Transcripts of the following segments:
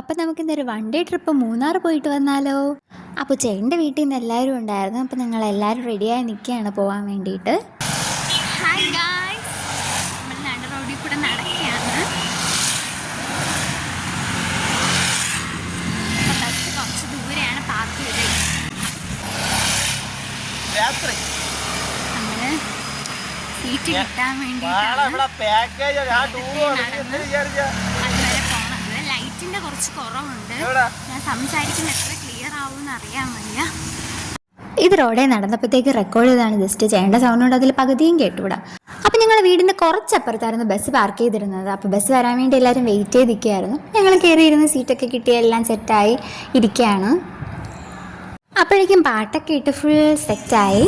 അപ്പം നമുക്കിന്നൊരു one day trip Munnar പോയിട്ട് വന്നാലോ? അപ്പോൾ ചേട്ടൻ്റെ വീട്ടിൽ നിന്ന് എല്ലാവരും ഉണ്ടായിരുന്നു. അപ്പോൾ ഞങ്ങളെല്ലാവരും റെഡിയായി നിൽക്കുകയാണ് പോകാൻ വേണ്ടിയിട്ട്. ഹായ് ഗായ്സ്, നമ്മൾ നട റോഡിൽ കൂടെ നടക്കുകയാണ്. ബസ് കുറച്ച് ദൂരെയാണ് പാർക്ക് ചെയ്തത്. നമ്മൾ സീറ്റ് കിട്ടാൻ വേണ്ടിയിട്ടാണ് അതുവരെ പോണത്. ലൈറ്റിൻ്റെ കുറച്ച് കുറവുണ്ട്. ഞാൻ സംസാരിക്കുന്ന എത്ര ക്ലിയർ ആവുമെന്ന് അറിയാൻ വയ്യ. ഇത് റോഡേ നടന്നപ്പോഴത്തേക്ക് റെക്കോർഡ് ചെയ്താണ്. ജസ്റ്റ് ചേട്ടൻ്റെ സൗണ്ട് കൊണ്ട് അതിൽ പകുതിയും കേട്ടുവിടാം. അപ്പോൾ ഞങ്ങൾ വീടിൻ്റെ കുറച്ചപ്പുറത്തായിരുന്നു ബസ് പാർക്ക് ചെയ്തിരുന്നത്. അപ്പോൾ ബസ് വരാൻ വേണ്ടി എല്ലാവരും വെയിറ്റ് ചെയ്ത് നിൽക്കുകയായിരുന്നു. ഞങ്ങൾ കയറിയിരുന്ന് സീറ്റൊക്കെ കിട്ടി എല്ലാം സെറ്റായി ഇരിക്കുകയാണ്. അപ്പോഴേക്കും പാട്ടൊക്കെ ഇട്ട് ഫുൾ സെറ്റായി.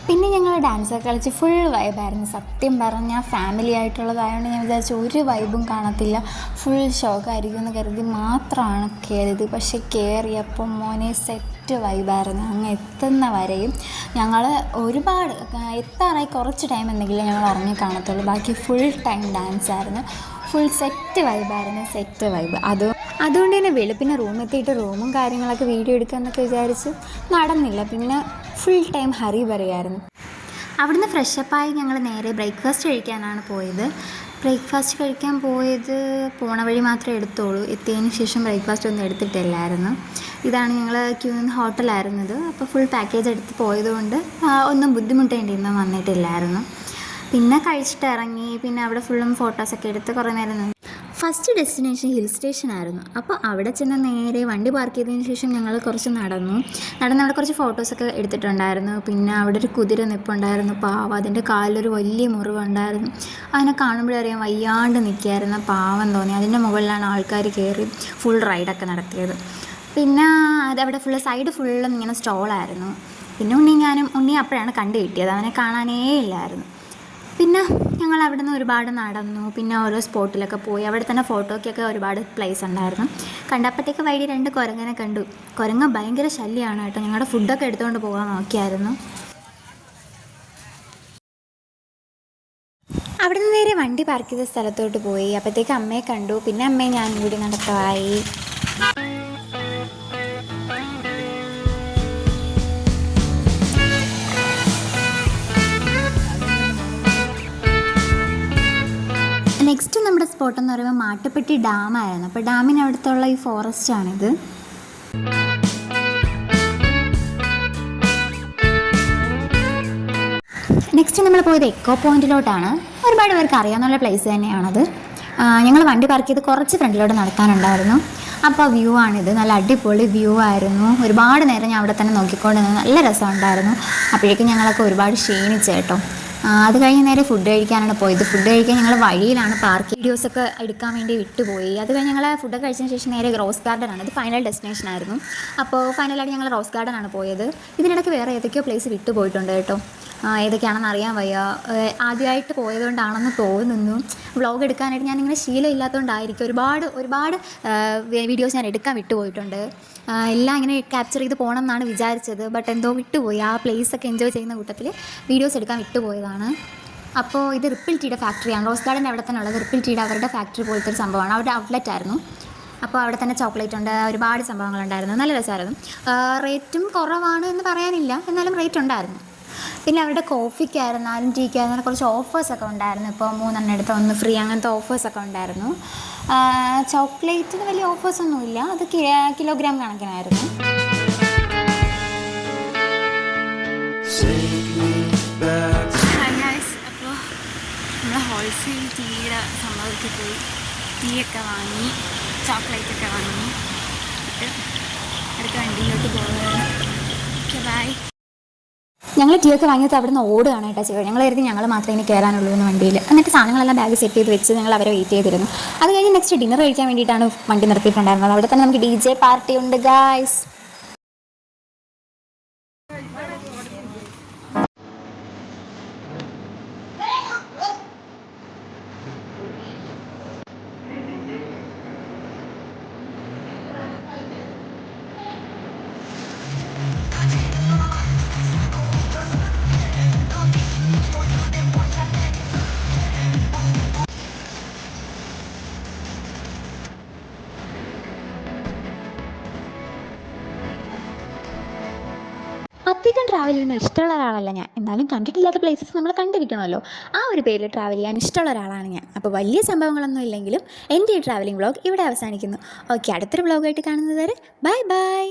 പിന്നെ ഞങ്ങൾ ഡാൻസൊക്കെ കളിച്ച് ഫുൾ വൈബായിരുന്നു. സത്യം പറഞ്ഞാൽ ഫാമിലി ആയിട്ടുള്ളതായതുകൊണ്ട് ഞാൻ വിചാരിച്ചു ഒരു വൈബും കാണത്തില്ല, ഫുൾ ഷോക്കായിരിക്കും എന്ന് കരുതി മാത്രമാണ് കയറിയത്. പക്ഷേ കയറിയപ്പം മോനെ സെറ്റ് വൈബായിരുന്നു. അങ്ങ് എത്തുന്ന വരെയും ഞങ്ങൾ ഒരുപാട് എത്താറായി കുറച്ച് ടൈം എന്തെങ്കിലും ഞങ്ങൾ ഉറങ്ങി കാണത്തുള്ളൂ. ബാക്കി ഫുൾ ടൈം ഡാൻസ് ആയിരുന്നു. ഫുൾ സെറ്റ് വൈബായിരുന്നു, സെറ്റ് വൈബ്. അതുകൊണ്ട് തന്നെ വെളുപ്പിനെ റൂമെത്തിയിട്ട് റൂമും കാര്യങ്ങളൊക്കെ വീഡിയോ എടുക്കാമെന്നൊക്കെ വിചാരിച്ച് നടന്നില്ല. പിന്നെ ഫുൾ ടൈം ഹറി പറയുമായിരുന്നു. അവിടുന്ന് ഫ്രഷപ്പായി ഞങ്ങൾ നേരെ ബ്രേക്ക്ഫാസ്റ്റ് കഴിക്കാനാണ് പോയത്. ബ്രേക്ക്ഫാസ്റ്റ് കഴിക്കാൻ പോണ വഴി മാത്രമേ എടുത്തുള്ളൂ. എത്തിയതിന് ശേഷം ബ്രേക്ക്ഫാസ്റ്റ് ഒന്നും എടുത്തിട്ടില്ലായിരുന്നു. ഇതാണ് ഞങ്ങൾ ക്യൂന്ന് ഹോട്ടലായിരുന്നത്. അപ്പോൾ ഫുൾ പാക്കേജ് എടുത്ത് പോയതുകൊണ്ട് ഒന്നും ബുദ്ധിമുട്ടേണ്ടിയൊന്നും വന്നിട്ടില്ലായിരുന്നു. പിന്നെ കഴിച്ചിട്ട് ഇറങ്ങി. പിന്നെ അവിടെ ഫുള്ളും ഫോട്ടോസൊക്കെ എടുത്ത് കുറേ നേരം നിന്ന്. ഫസ്റ്റ് ഡെസ്റ്റിനേഷൻ ഹിൽ സ്റ്റേഷൻ ആയിരുന്നു. അപ്പോൾ അവിടെ ചെന്ന് നേരെ വണ്ടി പാർക്ക് ചെയ്തതിന് ശേഷം ഞങ്ങൾ കുറച്ച് നടന്ന് അവിടെ കുറച്ച് ഫോട്ടോസൊക്കെ എടുത്തിട്ടുണ്ടായിരുന്നു. പിന്നെ അവിടെ ഒരു കുതിര നിൽപ്പുണ്ടായിരുന്നു, പാവം. അതിൻ്റെ കാലിലൊരു വലിയ മുറിവുണ്ടായിരുന്നു. അതിനെ കാണുമ്പോഴറിയാം വയ്യാണ്ട് നിൽക്കുകയായിരുന്നു. പാവം തോന്നി. അതിൻ്റെ മുകളിലാണ് ആൾക്കാർ കയറി ഫുൾ റൈഡൊക്കെ നടത്തിയത്. പിന്നെ അതവിടെ ഫുള്ള് സൈഡ് ഫുള്ളും ഇങ്ങനെ സ്റ്റോളായിരുന്നു. പിന്നെ ഉണ്ണി അപ്പോഴാണ് കണ്ടു കിട്ടിയത്. അവനെ കാണാനേ ഇല്ലായിരുന്നു. പിന്നെ ഞങ്ങൾ അവിടെ നിന്ന് ഒരുപാട് നടന്നു. പിന്നെ ഓരോ സ്പോട്ടിലൊക്കെ പോയി. അവിടെ തന്നെ ഫോട്ടോയ്ക്കൊക്കെ ഒരുപാട് പ്ലേസ് ഉണ്ടായിരുന്നു. കണ്ടപ്പോഴത്തേക്ക് വഴി 2 കുരങ്ങനെ കണ്ടു. കുരങ്ങ് ഭയങ്കര ശല്യമാണ് കേട്ടോ. ഞങ്ങളുടെ ഫുഡൊക്കെ എടുത്തുകൊണ്ട് പോകാൻ നോക്കിയായിരുന്നു. അവിടെ നിന്ന് നേരെ വണ്ടി പാർക്ക് ചെയ്ത സ്ഥലത്തോട്ട് പോയി. അപ്പോഴത്തേക്ക് അമ്മയെ കണ്ടു. പിന്നെ അമ്മയെ ഞാനും കൂടി നടത്തമായി. നെക്സ്റ്റ് നമ്മുടെ സ്പോട്ട് എന്ന് പറയുമ്പോൾ മാട്ടുപ്പെട്ടി ഡാമായിരുന്നു. അപ്പോൾ ഡാമിനടുത്തുള്ള ഈ ഫോറസ്റ്റാണിത്. നെക്സ്റ്റ് നമ്മൾ പോയത് എക്കോ പോയിന്റിലോട്ടാണ്. ഒരുപാട് പേർക്ക് അറിയാവുന്ന പ്ലേസ് തന്നെയാണത്. ഞങ്ങൾ വണ്ടി പാർക്ക് ചെയ്ത് കുറച്ച് ഫ്രണ്ടിലോട്ട് നടക്കാനുണ്ടായിരുന്നു. അപ്പോൾ വ്യൂ ആണിത്. നല്ല അടിപൊളി വ്യൂ ആയിരുന്നു. ഒരുപാട് നേരം ഞാൻ അവിടെ തന്നെ നോക്കിക്കൊണ്ടിരുന്നു. നല്ല രസമുണ്ടായിരുന്നു. അപ്പോഴേക്കും ഞങ്ങളൊക്കെ ഒരുപാട് ക്ഷീണിച്ചു കേട്ടോ. അത് കഴിഞ്ഞ് നേരെ ഫുഡ് കഴിക്കാനാണ് പോയത്. ഫുഡ് കഴിക്കാൻ ഞങ്ങൾ വഴിയിലാണ് പാർക്ക് വീഡിയോസൊക്കെ എടുക്കാൻ വേണ്ടി വിട്ടുപോയി. അത് കഴിഞ്ഞ് ഞങ്ങൾ ഫുഡ് കഴിച്ചതിന് ശേഷം നേരെ റോസ് ഗാർഡനാണ്. ഇത് ഫൈനൽ ഡെസ്റ്റിനേഷൻ ആയിരുന്നു. അപ്പോൾ ഫൈനലായിട്ട് ഞങ്ങൾ റോസ് ഗാർഡനാണ് പോയത്. ഇതിനിടയ്ക്ക് വേറെ ഏതൊക്കെയോ പ്ലേസ് വിട്ടുപോയിട്ടുണ്ട് കേട്ടോ. ഏതൊക്കെയാണെന്ന് അറിയാൻ വയ്യ. ആദ്യമായിട്ട് പോയതുകൊണ്ടാണെന്ന് തോന്നുന്നു. വ്ളോഗ് എടുക്കാനായിട്ട് ഞാനിങ്ങനെ ശീലം ഇല്ലാത്തതുകൊണ്ടായിരിക്കും ഒരുപാട് വീഡിയോസ് ഞാൻ എടുക്കാൻ വിട്ടുപോയിട്ടുണ്ട്. എല്ലാം ഇങ്ങനെ ക്യാപ്ചർ ചെയ്ത് പോകണം എന്നാണ് വിചാരിച്ചത്. ബട്ട് എന്തോ വിട്ടുപോയി. ആ പ്ലേസൊക്കെ എൻജോയ് ചെയ്യുന്ന കൂട്ടത്തിൽ വീഡിയോസ് എടുക്കാൻ വിട്ടുപോയതാണ്. അപ്പോൾ ഇത് റിപ്പിൾ ടീയുടെ ഫാക്ടറിയാണ്. റോസ് ഗാർഡൻ അവിടെ തന്നെ ഉള്ളത് റിപ്പിൾ ടീയുടെ അവരുടെ ഫാക്ടറി പോലത്തെ ഒരു സംഭവമാണ്. അവരുടെ ഔട്ട്ലെറ്റ് ആയിരുന്നു. അപ്പോൾ അവിടെ തന്നെ ചോക്ലേറ്റ് ഉണ്ട്, ഒരുപാട് സംഭവങ്ങളുണ്ടായിരുന്നു. നല്ല രസമായിരുന്നു. റേറ്റും കുറവാണ് എന്ന് പറയാനില്ല, എന്നാലും റേറ്റ് ഉണ്ടായിരുന്നു. പിന്നെ അവരുടെ കോഫിക്കായിരുന്നാലും ടീക്കായിരുന്നാലും കുറച്ച് ഓഫേഴ്സൊക്കെ ഉണ്ടായിരുന്നു. ഇപ്പോൾ 3 എടുത്ത 1 ഫ്രീ അങ്ങനത്തെ ഓഫേഴ്സൊക്കെ ഉണ്ടായിരുന്നു. ചോക്ലേറ്റിന് വലിയ ഓഫേഴ്സൊന്നുമില്ല. അത് കിലോഗ്രാം കണക്കിനായിരുന്നു. അപ്പോൾ നമ്മൾ ഹോൾസെയിൽ ടീയുടെ സംഭവത്തിൽ പോയി ടീയൊക്കെ വാങ്ങി, ചോക്ലേറ്റൊക്കെ വാങ്ങി അടുത്ത വണ്ടിയിലോട്ട് പോകുകയാണ്. Okay, by. ഞങ്ങൾ ടീ ഒക്കെ വാങ്ങിയിട്ട് അവിടെ നിന്ന് ഓടുകയാണ് കേട്ടോ ചെയ്യുക. ഞങ്ങൾ കരുതി ഞങ്ങൾ മാത്രമേ ഇനി കയറാനുള്ളൂ എന്ന് വണ്ടിയിൽ. എന്നിട്ട് സാധനങ്ങളെല്ലാം ബാഗ് സെറ്റ് ചെയ്ത് വെച്ച് ഞങ്ങൾ അവരെ വെയിറ്റ് ചെയ്തിരുന്നു. അത് കഴിഞ്ഞ് നെക്സ്റ്റ് ഡിന്നർ കഴിക്കാൻ വേണ്ടിയിട്ടാണ് വണ്ടി നിർത്തിയിട്ടുണ്ടായിരുന്നത്. അവിടെ തന്നെ നമുക്ക് DJ പാർട്ടി ഉണ്ട് ഗായ്സ്. അധികം ട്രാവൽ ചെയ്യുന്ന ഇഷ്ടമുള്ള ഒരാളല്ല ഞാൻ. എന്നാലും കണ്ടിട്ടില്ലാത്ത പ്ലേസസ് നമ്മൾ കണ്ടിരിക്കണമല്ലോ. ആ ഒരു പേരിൽ ട്രാവൽ ചെയ്യാൻ ഇഷ്ടമുള്ള ഒരാളാണ് ഞാൻ. അപ്പോൾ വലിയ സംഭവങ്ങളൊന്നും ഇല്ലെങ്കിലും എൻ്റെ ഈ ട്രാവലിംഗ് വ്ളോഗ് ഇവിടെ അവസാനിക്കുന്നു. ഓക്കെ, അടുത്തൊരു വ്ളോഗായിട്ട് കാണുന്നത് വരെ ബൈ ബൈ.